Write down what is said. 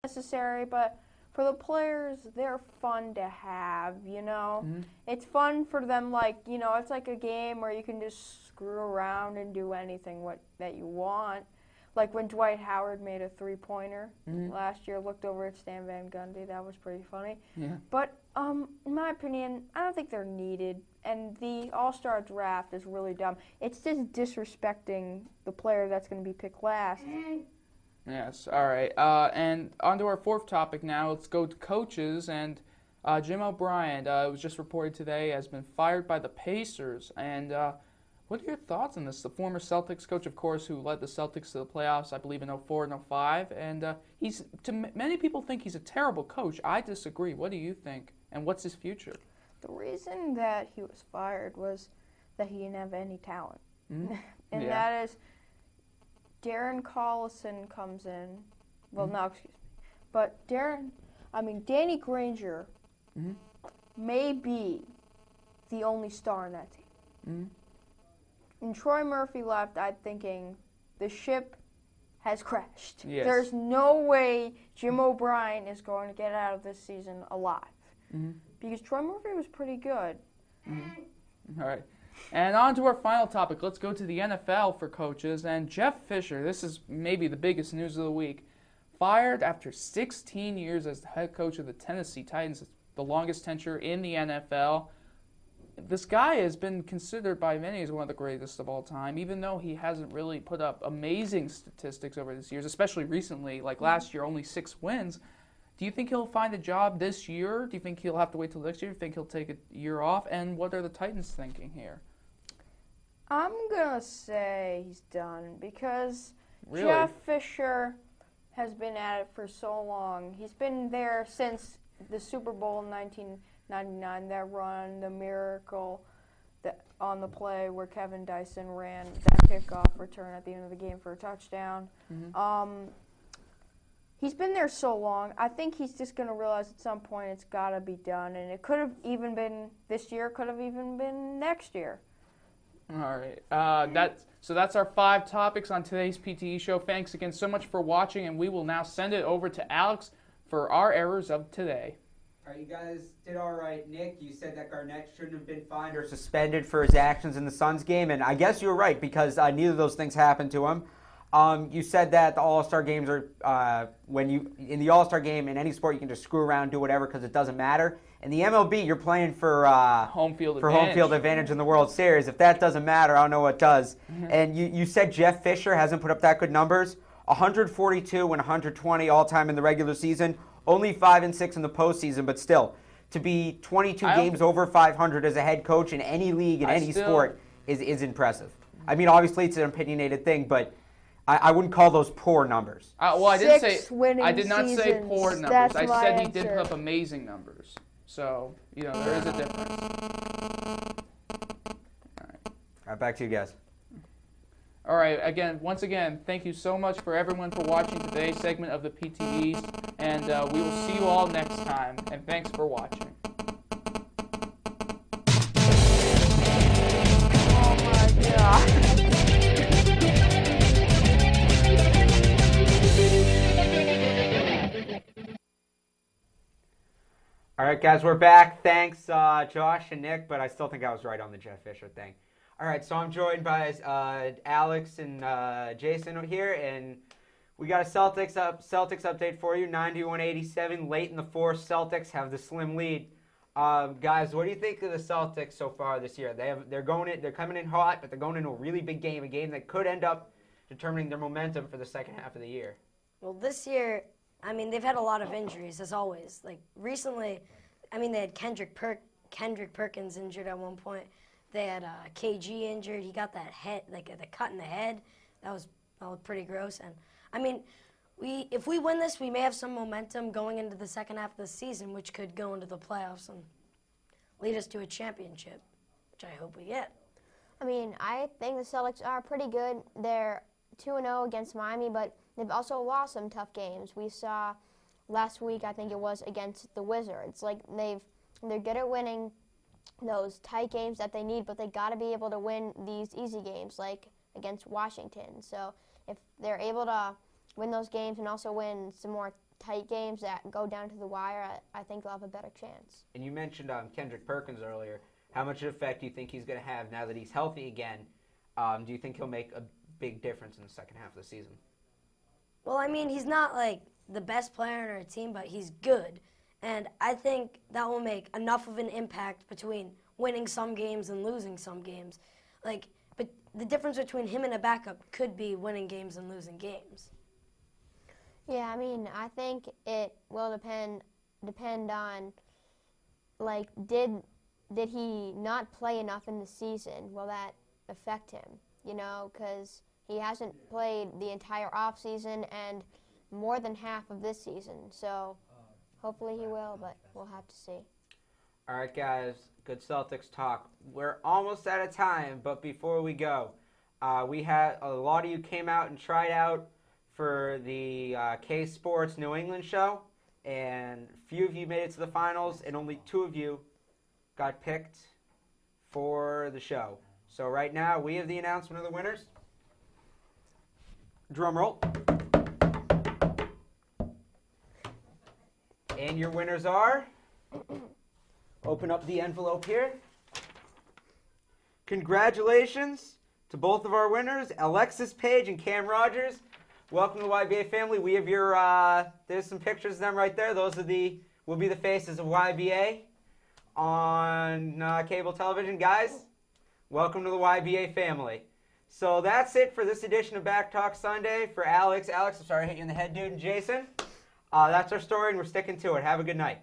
necessary, but for the players, they're fun to have, you know? Mm-hmm. It's fun for them, like, you know, it's like a game where you can just screw around and do anything that you want. Like when Dwight Howard made a three-pointer last year, looked over at Stan Van Gundy. That was pretty funny. Yeah. But in my opinion, I don't think they're needed. And the All-Star draft is really dumb. It's just disrespecting the player that's going to be picked last. Yes, all right. And on to our fourth topic now. Let's go to coaches. And Jim O'Brien, it was just reported today, has been fired by the Pacers. And what are your thoughts on this? The former Celtics coach, of course, who led the Celtics to the playoffs, I believe, in 04 and 05. And many people think he's a terrible coach. I disagree. What do you think? And what's his future? The reason that he was fired was that he didn't have any talent. Mm-hmm. And that is Darren Collison comes in. Well, no, excuse me. But Danny Granger may be the only star in that team. Mm-hmm. When Troy Murphy left, I'm thinking the ship has crashed. Yes. There's no way Jim O'Brien is going to get out of this season alive. Mm-hmm. Because Troy Murphy was pretty good. Mm-hmm. All right. And on to our final topic. Let's go to the NFL for coaches. And Jeff Fisher, this is maybe the biggest news of the week, fired after 16 years as the head coach of the Tennessee Titans, the longest tenure in the NFL. This guy has been considered by many as one of the greatest of all time, even though he hasn't really put up amazing statistics over these years, especially recently. Like last year, only 6 wins. Do you think he'll find a job this year? Do you think he'll have to wait till next year? Do you think he'll take a year off? And what are the Titans thinking here? I'm going to say he's done because Really? Jeff Fisher has been at it for so long. He's been there since the Super Bowl in 1999, that run, the miracle on the play where Kevin Dyson ran that kickoff return at the end of the game for a touchdown. Mm-hmm. He's been there so long. I think he's just going to realize at some point it's got to be done. And it could have even been this year, could have even been next year. All right. That's our 5 topics on today's PTE show. Thanks again so much for watching, and we will now send it over to Alex for our errors of today. All right, you guys did all right. Nick, you said that Garnett shouldn't have been fined or suspended for his actions in the Suns game, and I guess you're right because neither of those things happened to him. You said that the All-Star games are in the All-Star game in any sport you can just screw around, do whatever because it doesn't matter. In the MLB, you're playing for home field advantage in the World Series. If that doesn't matter, I don't know what does. Mm-hmm. And you said Jeff Fisher hasn't put up that good numbers. 142 and 120 all-time in the regular season. Only 5 and 6 in the postseason, but still, to be 22 games over 500 as a head coach in any league in any sport is impressive. I mean, obviously it's an opinionated thing, but I wouldn't call those poor numbers. I did not say poor numbers. That's I my said he answer. did put up amazing numbers. So, there is a difference. All right, back to you guys. All right, once again, thank you so much for everyone for watching today's segment of the PTEs, and we will see you all next time, and thanks for watching. Oh my God. All right, guys, we're back. Thanks, Josh and Nick, but I still think I was right on the Jeff Fisher thing. All right, so I'm joined by Alex and Jason here, and we got a Celtics update for you. 91-87, late in the fourth. Celtics have the slim lead. Guys, what do you think of the Celtics so far this year? They're coming in hot, but they're going into a really big game, a game that could end up determining their momentum for the second half of the year. Well, this year, they've had a lot of injuries, as always. Like, recently, they had Kendrick Perkins injured at one point. They had KG injured. He got that head, the cut in the head. That was pretty gross. And, if we win this, we may have some momentum going into the second half of the season, which could go into the playoffs and lead us to a championship, which I hope we get. I think the Celtics are pretty good. They're 2-0 against Miami, but they've also lost some tough games. We saw last week, I think it was, against the Wizards. They're good at winning those tight games that they need, but they got to be able to win these easy games, like against Washington. So if they're able to win those games and also win some more tight games that go down to the wire, I think they'll have a better chance. And you mentioned Kendrick Perkins earlier. How much effect do you think he's going to have now that he's healthy again? Do you think he'll make a big difference in the second half of the season? Well, I mean, he's not like the best player on our team, but he's good. And I think that will make enough of an impact between winning some games and losing some games. But the difference between him and a backup could be winning games and losing games. Yeah, I mean, I think it will depend on, like, did he not play enough in the season? Will that affect him? You know, because he hasn't played the entire off season and more than half of this season. So hopefully he will, but we'll have to see. All right, guys, good Celtics talk. We're almost out of time, but before we go, we had a lot of you came out and tried out for the K Sports New England show, and a few of you made it to the finals, and only 2 of you got picked for the show. So right now, we have the announcement of the winners. Drum roll. And your winners are... Open up the envelope here. Congratulations to both of our winners, Alexis Page and Cam Rogers. Welcome to the YBA family. We have your, there's some pictures of them right there. Those are will be the faces of YBA on cable television. Guys, welcome to the YBA family. So that's it for this edition of Back Talk Sunday. For Alex, I'm sorry I hit you in the head, dude, and Jason. That's our story, and we're sticking to it. Have a good night.